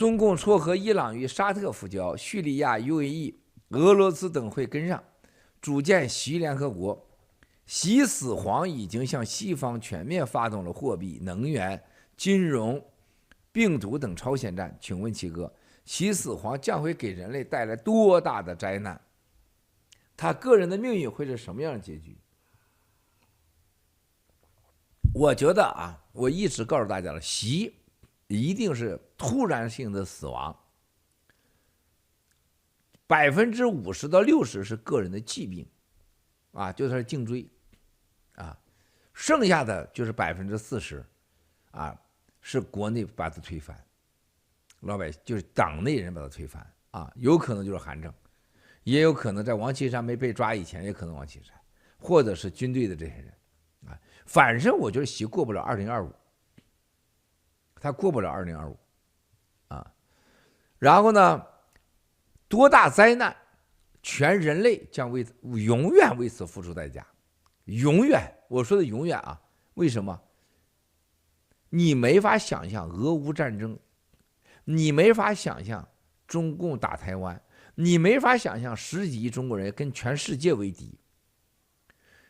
中共撮合伊朗与沙特复交，叙利亚、UAE、俄罗斯等会跟上，组建习联合国。习死黄已经向西方全面发动了货币、能源、金融、病毒等超限战。请问齐哥，习死黄将会给人类带来多大的灾难？他个人的命运会是什么样的结局？我觉得啊，我一直告诉大家了，习一定是突然性的死亡，50%到60%是个人的疾病，啊，就是颈椎，啊，剩下的就是40%，啊，是国内把他推翻，老百姓就是党内人把他推翻，啊，有可能就是韩正，也有可能在王岐山没被抓以前，也可能王岐山，或者是军队的这些人，啊，反正我觉得习过不了2025，他过不了2025，啊，然后呢，多大灾难，全人类将永远为此付出代价，永远，我说的永远啊，为什么？你没法想象俄乌战争，你没法想象中共打台湾，你没法想象10几亿中国人跟全世界为敌。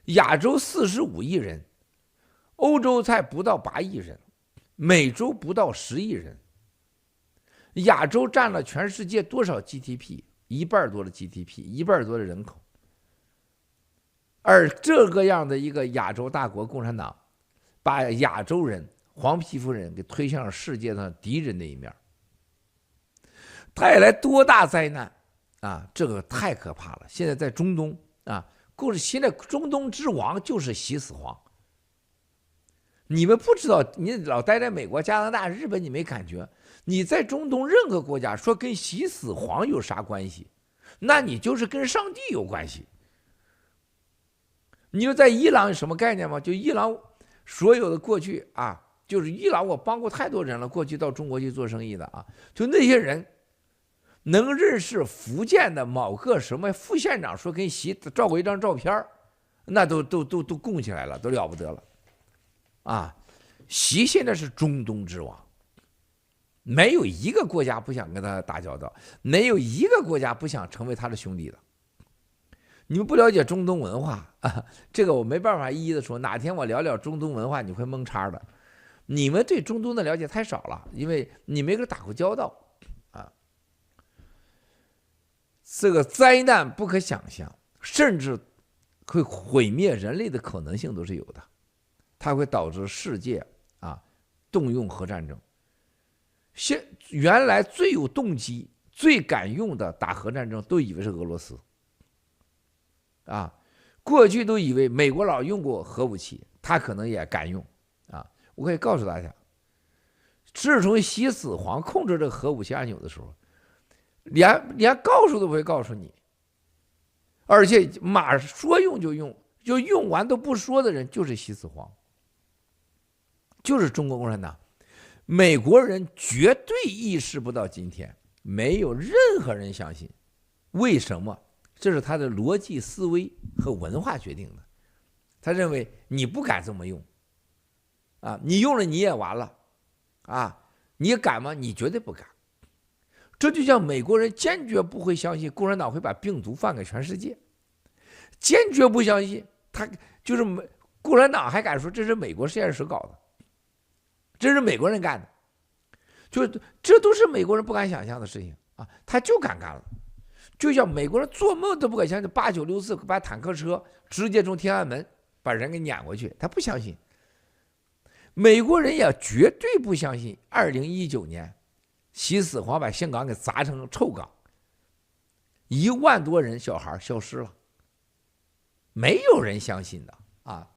亚洲45亿人，欧洲才不到8亿人，美洲不到10亿人，亚洲占了全世界多少 GDP？ 1半多的 GDP， 1半多的人口。而这个样的一个亚洲大国共产党，把亚洲人、黄皮肤人给推向了世界上敌人那一面，带来多大灾难啊！这个太可怕了。现在在中东啊，现在中东之王就是习死黄。你们不知道，你老待在美国、加拿大、日本，你没感觉。你在中东任何国家说跟习死黄有啥关系，那你就是跟上帝有关系。你说在伊朗有什么概念吗？就伊朗所有的过去啊，就是伊朗我帮过太多人了，过去到中国去做生意的啊，就那些人能认识福建的某个什么副县长说跟习照过一张照片，那都供起来了，都了不得了啊！习现在是中东之王，没有一个国家不想跟他打交道，没有一个国家不想成为他的兄弟的。你们不了解中东文化啊，这个我没办法一一的说。哪天我聊聊中东文化，你会蒙叉的。你们对中东的了解太少了，因为你没跟他打过交道啊。这个灾难不可想象，甚至会毁灭人类的可能性都是有的。它会导致世界啊动用核战争。原来最有动机、最敢用的打核战争，都以为是俄罗斯。啊，过去都以为美国佬用过核武器，他可能也敢用啊。我可以告诉大家，自从习死黄控制这个核武器按钮的时候，连告诉都不会告诉你，而且马说用就用，就用完都不说的人就是习死黄，就是中国共产党。美国人绝对意识不到今天，没有任何人相信。为什么？这是他的逻辑思维和文化决定的。他认为你不敢这么用啊，你用了你也完了啊，你敢吗？你绝对不敢。这就像美国人坚决不会相信共产党会把病毒放给全世界，坚决不相信。他就是共产党还敢说这是美国实验室搞的，这是美国人干的，就这都是美国人不敢想象的事情啊，他就敢干了。就像美国人做梦都不敢相信8964把坦克车直接从天安门把人给撵过去，他不相信。美国人也绝对不相信2019年习死黄把香港给砸成臭港，1万多人小孩消失了，没有人相信的啊。